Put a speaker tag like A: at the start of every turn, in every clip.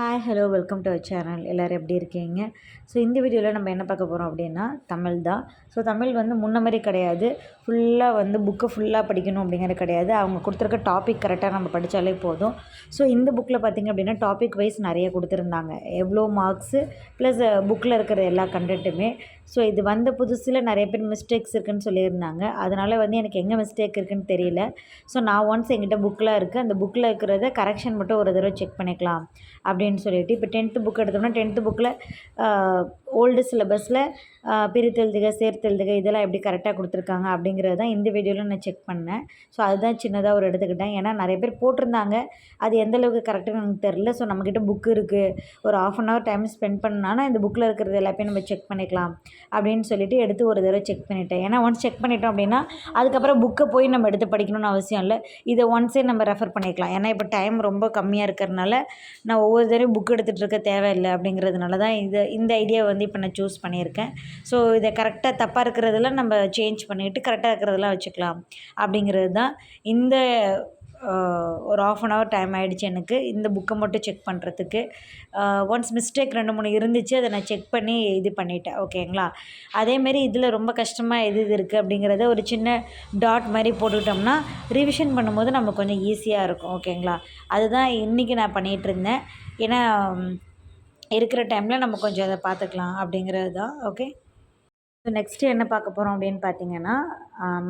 A: Hi hello welcome to our channel. எல்லோரும் எப்படி இருக்கீங்க? ஸோ இந்த வீடியோவில் நம்ம என்ன பார்க்க போகிறோம் அப்படின்னா தமிழ் தான். ஸோ தமிழ் முன்ன மாதிரி கிடையாது, ஃபுல்லாக புக்கு ஃபுல்லாக படிக்கணும் அப்படிங்கிறது கிடையாது. அவங்க கொடுத்துருக்க டாபிக் கரெக்டாக நம்ம படித்தாலே போதும். ஸோ இந்த புக்கில் பார்த்திங்க அப்படின்னா டாபிக் வைஸ் நிறைய கொடுத்துருந்தாங்க, எவ்வளோ மார்க்ஸு ப்ளஸ் புக்கில் இருக்கிற எல்லா கண்டென்ட்டுமே. ஸோ இது வந்த புதுசில் நிறைய பேர் மிஸ்டேக்ஸ் இருக்குதுன்னு சொல்லியிருந்தாங்க. அதனால் எனக்கு எங்கே மிஸ்டேக் இருக்குதுன்னு தெரியல. ஸோ நான் ஒன்ஸ் என்கிட்ட புக்கில் இருக்குது, அந்த புக்கில் இருக்கிறத கரெக்ஷன் மட்டும் ஒரு தடவை செக் பண்ணிக்கலாம் அப்படின்னு சொல்லிட்டு, இப்போ 10th புக் எடுத்தோம்னா 10th புக்கில் ஓல்டு சிலபஸில் பிரித்தெழுதுக சேர்த்தெழுதுக இதெல்லாம் எப்படி கரெக்டாக கொடுத்துருக்காங்க அப்படிங்கிறது தான் இந்த வீடியோவில் நான் செக் பண்ணேன். ஸோ அதுதான் சின்னதாக ஒரு எடுத்துக்கிட்டேன். ஏன்னா நிறைய பேர் போட்டிருந்தாங்க, அது எந்தளவுக்கு கரெக்டுன்னு எனக்கு தெரில. ஸோ நம்மக்கிட்ட புக்கு இருக்குது, ஒரு 1/2 hour டைம் ஸ்பெண்ட் பண்ணானா இந்த புக்கில் இருக்கிறது எல்லாத்தையும் நம்ம செக் பண்ணிக்கலாம் அப்படின்னு சொல்லிட்டு எடுத்து ஒரு தடவை செக் பண்ணிட்டேன். ஏன்னா ஒன்ஸ் செக் பண்ணிட்டோம் அப்படின்னா அதுக்கப்புறம் புக்கை போய் நம்ம எடுத்து படிக்கணும்னு அவசியம் இல்லை, இதை ஒன்ஸே நம்ம ரெஃபர் பண்ணிக்கலாம். ஏன்னா இப்போ டைம் ரொம்ப கம்மியாக இருக்கிறதுனால நான் ஒவ்வொரு தடவையும் புக் எடுத்துகிட்டு இருக்க தேவையில்லை அப்படிங்கிறதுனால தான் இந்த ஐடியா இப்போ நான் சூஸ் பண்ணியிருக்கேன். ஸோ இதை கரெக்டாக தப்பாக இருக்கிறதெல்லாம் நம்ம சேஞ்ச் பண்ணிவிட்டு கரெக்டாக இருக்கிறதெல்லாம் வச்சுக்கலாம் அப்படிங்கிறது தான். இந்த ஒரு 1/2 hour டைம் ஆகிடுச்சு எனக்கு இந்த புக்கை மட்டும் செக் பண்ணுறதுக்கு. ஒன்ஸ் மிஸ்டேக் 2-3 இருந்துச்சு, அதை நான் செக் பண்ணி இது பண்ணிட்டேன். ஓகேங்களா? அதேமாரி இதில் ரொம்ப கஷ்டமாக எது இருக்குது அப்படிங்கிறத ஒரு சின்ன டாட் மாதிரி போட்டுக்கிட்டோம்னா ரிவிஷன் பண்ணும்போது நமக்கு கொஞ்சம் ஈஸியாக இருக்கும். ஓகேங்களா? அதுதான் இன்றைக்கி நான் பண்ணிகிட்ருந்தேன். ஏன்னா இருக்கிற டைமில் நம்ம கொஞ்சம் அதை பார்த்துக்கலாம் அப்படிங்கிறது தான். ஓகே, ஸோ நெக்ஸ்ட்டு என்ன பார்க்க போகிறோம் அப்படின்னு பார்த்தீங்கன்னா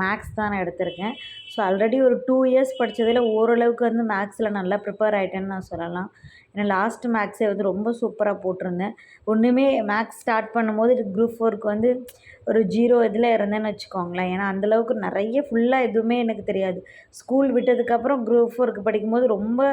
A: மேக்ஸ் தான் நான் எடுத்திருக்கேன். ஸோ ஆல்ரெடி ஒரு 2 years படித்ததில் ஓரளவுக்கு மேக்ஸில் நல்லா ப்ரிப்பேர் ஆகிட்டேன்னு நான் சொல்லலாம். ஏன்னா லாஸ்ட்டு மேக்ஸே ரொம்ப சூப்பராக போட்டிருந்தேன். ஒன்றுமே மேக்ஸ் ஸ்டார்ட் பண்ணும்போது குரூப் 4க்கு ஒரு 0 இதில் இருந்தேன்னு வச்சுக்கோங்களேன். ஏன்னா அந்தளவுக்கு நிறைய ஃபுல்லாக எதுவுமே எனக்கு தெரியாது. ஸ்கூல் விட்டதுக்கப்புறம் குரூப் 4க்கு படிக்கும்போது ரொம்ப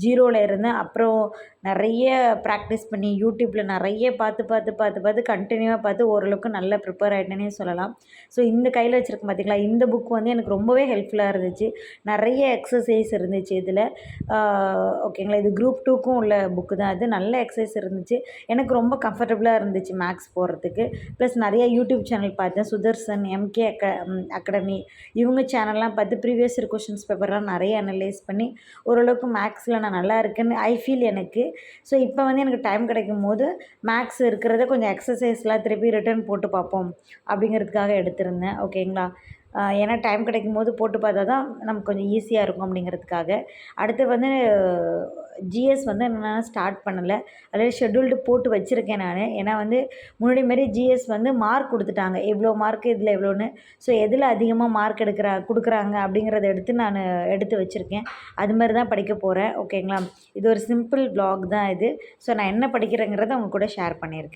A: 0ல் இருந்தேன். அப்புறம் நிறைய ப்ராக்டிஸ் பண்ணி யூடியூப்பில் நிறைய பார்த்து கண்டினியூவாக பார்த்து ஓரளவுக்கு நல்லா ப்ரிப்பேர் ஆகிட்டேனே சொல்லலாம். ஸோ இந்த கையில் வச்சுருக்கேன் பார்த்திங்களா, இந்த புக் எனக்கு ரொம்பவே ஹெல்ப்ஃபுல்லாக இருந்துச்சு. நிறைய எக்ஸசைஸ் இருந்துச்சு இதில். ஓகேங்களா? இது குரூப் 2க்கும் உள்ள புக்கு தான். அது நல்ல எக்ஸசைஸ் இருந்துச்சு, எனக்கு ரொம்ப கம்ஃபர்டபுளாக இருந்துச்சு மேக்ஸ் போடுறதுக்கு. ப்ளஸ் நிறைய யூடியூப் சேனல் பார்த்தேன், சுதர்சன், MK அகாடமி, இவங்க சேனல்லாம் பார்த்து ப்ரீவியஸ் இயர் கொஷின்ஸ் பேப்பர்லாம் நிறைய அனலைஸ் பண்ணி ஓரளவுக்கு மேக்ஸில் நான் நல்லா இருக்கேன்னு ஐ ஃபீல் எனக்கு. ஸோ இப்போ எனக்கு டைம் கிடைக்கும் போது மேக்ஸ் இருக்கிறத கொஞ்சம் எக்ஸசைஸ்லாம் திருப்பி ரிட்டர்ன் போட்டு பார்ப்போம் அப்படிங்கிறதுக்காக எடுத்திருந்தேன். ஓகேங்களா? ஏன்னா டைம் கிடைக்கும் போது போட்டு பார்த்தா தான் நமக்கு கொஞ்சம் ஈஸியாக இருக்கும் அப்படிங்கிறதுக்காக. அடுத்து ஜிஎஸ் நான் ஸ்டார்ட் பண்ணலை, அதில் ஷெட்யூல்டு போட்டு வச்சுருக்கேன் நான். ஏன்னா முன்னாடி மாரி ஜிஎஸ் மார்க் கொடுத்துட்டாங்க, எவ்வளோ மார்க்கு இதில் எவ்வளோன்னு. ஸோ எதில் அதிகமாக மார்க் கொடுக்குறாங்க அப்படிங்கிறத எடுத்து வச்சுருக்கேன். அது மாதிரி தான் படிக்க போகிறேன். ஓகேங்களா? இது ஒரு சிம்பிள் vlog தான் இது. ஸோ நான் என்ன படிக்கிறேங்கிறத உங்க கூட ஷேர் பண்ணியிருக்கேன்.